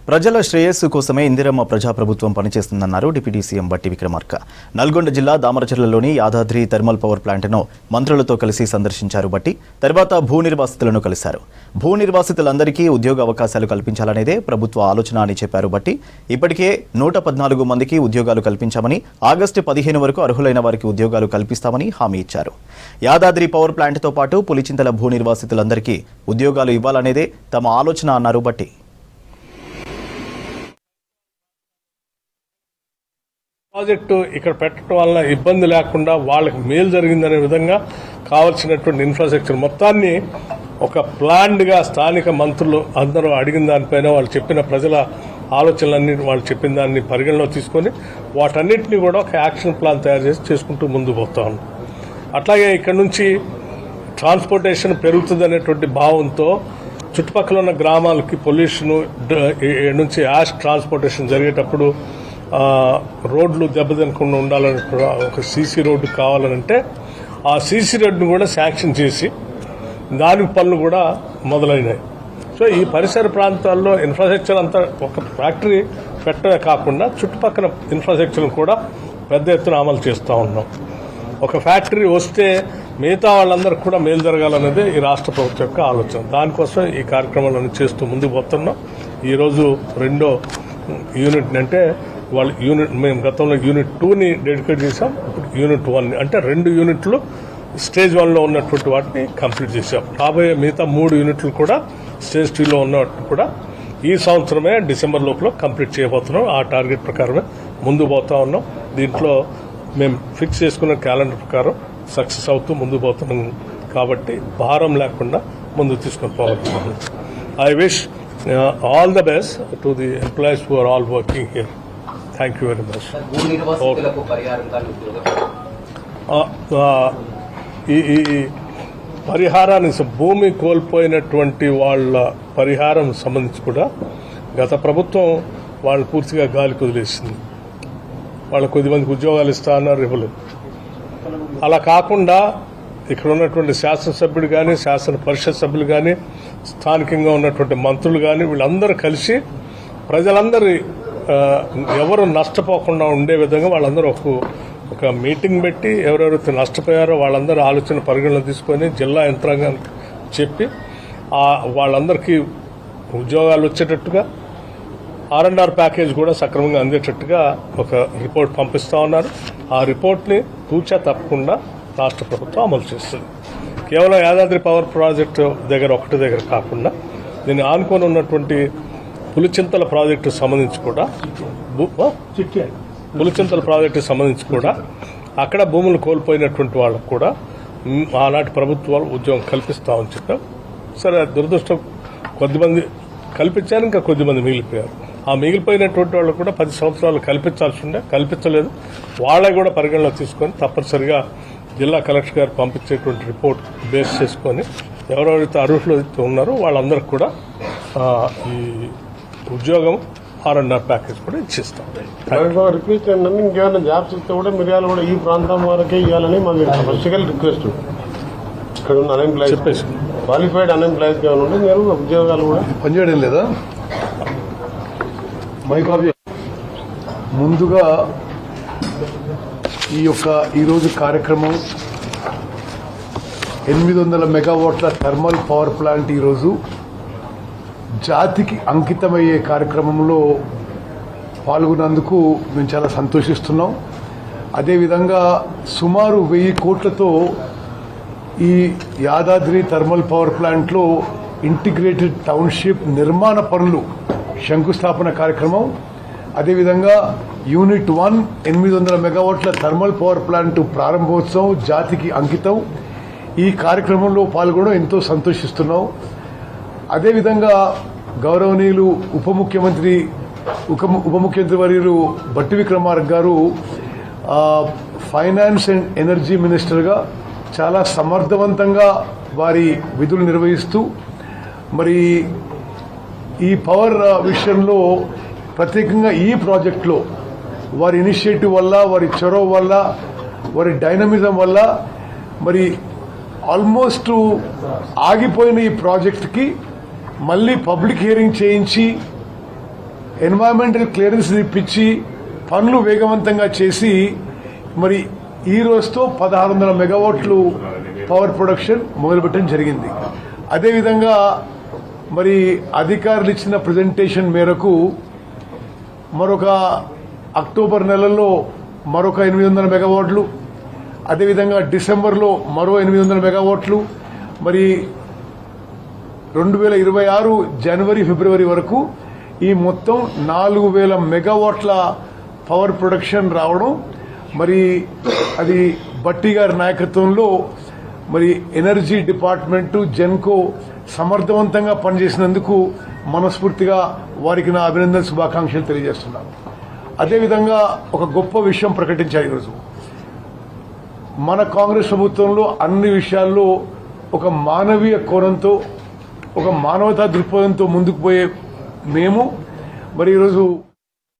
ప్రజల శ్రేయస్సు కోసమే ఇందిరమ్మ ప్రజాప్రభుత్వం పనిచేస్తుందన్నారు డిప్యూటీ సీఎం బట్టి విక్రమార్క. నల్గొండ జిల్లా దామరచర్లలోని యాదాద్రి థర్మల్ పవర్ ప్లాంట్ను మంత్రులతో కలిసి సందర్శించారు బట్టి. తర్వాత భూ నిర్వాసితులను కలిశారు. భూ నిర్వాసితులందరికీ ఉద్యోగ అవకాశాలు కల్పించాలనేదే ప్రభుత్వ ఆలోచన అని చెప్పారు బట్టి. ఇప్పటికే 114 మందికి ఉద్యోగాలు కల్పించామని, ఆగస్టు 15 వరకు అర్హులైన వారికి ఉద్యోగాలు కల్పిస్తామని హామీ ఇచ్చారు. యాదాద్రి పవర్ ప్లాంట్తో పాటు పులిచింతల భూ నిర్వాసితులందరికీ ఉద్యోగాలు ఇవ్వాలనేదే తమ ఆలోచన అన్నారు బట్టి. ప్రాజెక్టు ఇక్కడ పెట్టడం వల్ల ఇబ్బంది లేకుండా వాళ్ళకి మేలు జరిగిందనే విధంగా కావాల్సినటువంటి ఇన్ఫ్రాస్ట్రక్చర్ మొత్తాన్ని ఒక ప్లాన్డ్గా స్థానిక మంత్రులు అందరూ అడిగిన దానిపైన వాళ్ళు చెప్పిన ప్రజల ఆలోచనలన్నీ వాళ్ళు చెప్పిన దాన్ని పరిగణలో తీసుకొని వాటన్నిటిని కూడా ఒక యాక్షన్ ప్లాన్ తయారు చేసి చేసుకుంటూ ముందుకు పోతా ఉన్నాం. అట్లాగే ఇక్కడ నుంచి ట్రాన్స్పోర్టేషన్ పెరుగుతుంది అనేటువంటి భావంతో చుట్టుపక్కల ఉన్న గ్రామాలకి పొల్యూషన్ నుంచి యాష్ ట్రాన్స్పోర్టేషన్ జరిగేటప్పుడు రోడ్లు దెబ్బతినకుండా ఉండాలని ఒక సీసీ రోడ్డు కావాలనంటే ఆ సీసీ రోడ్డును కూడా శాంక్షన్ చేసి దానికి పనులు కూడా మొదలైనాయి. సో ఈ పరిసర ప్రాంతాల్లో ఇన్ఫ్రాస్ట్రక్చర్ అంతా ఒక ఫ్యాక్టరీ పెట్టడమే కాకుండా చుట్టుపక్కల ఇన్ఫ్రాస్ట్రక్చర్ కూడా పెద్ద ఎత్తున అమలు చేస్తూ ఉన్నాం. ఒక ఫ్యాక్టరీ వస్తే మిగతా వాళ్ళందరికీ కూడా మేలు జరగాలనేది ఈ రాష్ట్ర ప్రభుత్వం యొక్క ఆలోచన. దానికోసం ఈ కార్యక్రమాలను చేస్తూ ముందుకు పోతున్నాం. ఈరోజు రెండో యూనిట్ అంటే వాళ్ళు మేము గతంలో యూనిట్ 2ని డెడికేట్ చేసాం. ఇప్పుడు యూనిట్ 1 అంటే 2 యూనిట్లు స్టేజ్ 1లో ఉన్నటువంటి వాటిని కంప్లీట్ చేసాం. రాబోయే మిగతా 3 యూనిట్లు కూడా స్టేజ్ 2లో ఉన్న వాటిని కూడా ఈ సంవత్సరమే డిసెంబర్ లోపల కంప్లీట్ చేయబోతున్నాం. ఆ టార్గెట్ ప్రకారమే ముందు పోతా ఉన్నాం. దీంట్లో మేము ఫిక్స్ చేసుకున్న క్యాలెండర్ ప్రకారం సక్సెస్ అవుతూ ముందు పోతున్నాం కాబట్టి భారం లేకుండా ముందు తీసుకొని పోగలుగుతున్నాం. I wish all the best to the employees who are all working here. Thank you very much. ఈ పరిహారాన్ని భూమి కోల్పోయినటువంటి వాళ్ళ పరిహారం సంబంధించి కూడా గత ప్రభుత్వం వాళ్ళు పూర్తిగా గాలికి వదిలేసింది. వాళ్ళకు కొద్దిమందికి ఉద్యోగాలు ఇస్తా అన్నారు, ఇవ్వలేదు. అలా కాకుండా ఇక్కడ ఉన్నటువంటి శాసనసభ్యుడు కానీ, శాసన పరిషత్ సభ్యులు కానీ, స్థానికంగా ఉన్నటువంటి మంత్రులు కానీ వీళ్ళందరూ కలిసి ప్రజలందరి ఎవరు నష్టపోకుండా ఉండే విధంగా వాళ్ళందరూ ఒక మీటింగ్ పెట్టి ఎవరెవరైతే నష్టపోయారో వాళ్ళందరూ ఆలోచన పరిగణలో తీసుకొని జిల్లా యంత్రాంగానికి చెప్పి వాళ్ళందరికీ ఉద్యోగాలు వచ్చేటట్టుగా R&R ప్యాకేజ్ కూడా సక్రమంగా అందేటట్టుగా ఒక రిపోర్ట్ పంపిస్తా ఉన్నారు. ఆ రిపోర్ట్ని తూచా తప్పకుండా రాష్ట్ర ప్రభుత్వం అమలు చేస్తుంది. కేవలం యాదాద్రి పవర్ ప్రాజెక్టు ఒకటి దగ్గర కాకుండా దీన్ని ఆనుకొని ఉన్నటువంటి పులిచింతల ప్రాజెక్టు సంబంధించి కూడా అక్కడ భూములు కోల్పోయినటువంటి వాళ్ళకు కూడా ఆనాటి ప్రభుత్వాలు ఉద్యోగం కల్పిస్తామని చెప్పాం. సరే, దురదృష్టం కొద్దిమంది కల్పించారు, ఇంకా కొద్దిమంది మిగిలిపోయారు. ఆ మిగిలిపోయినటువంటి వాళ్ళు కూడా 10 సంవత్సరాలు కల్పించాల్సి ఉండే, కల్పించలేదు. వాళ్ళే కూడా పరిగణలో తీసుకొని తప్పనిసరిగా జిల్లా కలెక్టర్ గారు పంపించేటువంటి రిపోర్ట్ బేస్ చేసుకొని ఎవరెవరైతే అర్హులు ఉన్నారో వాళ్ళందరికీ కూడా ఈ ఉద్యోగం R&R ప్యాకేజ్ కూడా ఇచ్చిస్తాం. రిక్వెస్ట్ ఏంటంటే ఇంకేమైనా జాబ్స్ ఇస్తే కూడా మిర్యాలు కూడా ఈ ప్రాంతం వరకే ఇవ్వాలని మాకు స్పెషల్ రిక్వెస్ట్. ఇక్కడ ఉన్న అన్ఎంప్లాయీస్ చెప్పేసి క్వాలిఫైడ్ అన్ఎంప్లాయీస్ ఏమైనా ఉంటే మీరు ఉద్యోగాలు కూడా పనిచేయడం లేదా? ముందుగా ఈరోజు కార్యక్రమం 800 మెగావాట్ల థర్మల్ పవర్ ప్లాంట్ ఈరోజు జాతికి అంకితమయ్యే కార్యక్రమంలో పాల్గొన్నందుకు మేము చాలా సంతోషిస్తున్నాం. అదేవిధంగా సుమారు 1000 కోట్లతో ఈ యాదాద్రి థర్మల్ పవర్ ప్లాంట్లో ఇంటిగ్రేటెడ్ టౌన్షిప్ నిర్మాణ పనులు శంకుస్థాపన కార్యక్రమం, అదేవిధంగా యూనిట్ 1 800 మెగావాట్ల థర్మల్ పవర్ ప్లాంట్ ప్రారంభోత్సవం జాతికి అంకితం. ఈ కార్యక్రమంలో పాల్గొనడం ఎంతో సంతోషిస్తున్నాం. అదేవిధంగా గౌరవనీయులు ఉప ముఖ్యమంత్రి వర్యులు బట్టి విక్రమార్క గారు ఫైనాన్స్ అండ్ ఎనర్జీ మినిస్టర్గా చాలా సమర్థవంతంగా వారి విధులు నిర్వహిస్తూ మరి ఈ పవర్ విషయంలో ప్రత్యేకంగా ఈ ప్రాజెక్టులో వారి ఇనిషియేటివ్ వల్ల, వారి చొరవ వల్ల, వారి డైనమిజం వల్ల మరి ఆల్మోస్ట్ ఆగిపోయిన ఈ ప్రాజెక్ట్కి మళ్ళీ పబ్లిక్ హియరింగ్ చేయించి ఎన్వైరన్మెంటల్ క్లియరెన్స్ ఇప్పించి పనులు వేగవంతంగా చేసి మరి ఈ రోజుతో 1600 మెగావాట్లు పవర్ ప్రొడక్షన్ మొదలుపెట్టడం జరిగింది. అదేవిధంగా మరి అధికారులు ఇచ్చిన ప్రజెంటేషన్ మేరకు మరొక అక్టోబర్ నెలలో మరొక 800 మెగావాట్లు, అదేవిధంగా డిసెంబర్లో మరో 800 మెగావాట్లు, మరి 2026 జనవరి ఫిబ్రవరి వరకు ఈ మొత్తం 4000 మెగావాట్ల పవర్ ప్రొడక్షన్ రావడం, మరి అది భట్టి గారి నాయకత్వంలో మరి ఎనర్జీ డిపార్ట్మెంటు జెన్కో సమర్థవంతంగా పనిచేసినందుకు మనస్ఫూర్తిగా వారికి నా అభినందన శుభాకాంక్షలు తెలియజేస్తున్నాను. అదేవిధంగా ఒక గొప్ప విషయం ప్రకటించారు ఈరోజు. మన కాంగ్రెస్ ప్రభుత్వంలో అన్ని విషయాల్లో ఒక మానవీయ కోణంతో, ఒక మానవతా దృక్పథంతో ముందుకు పోయే మేము మరి ఈరోజు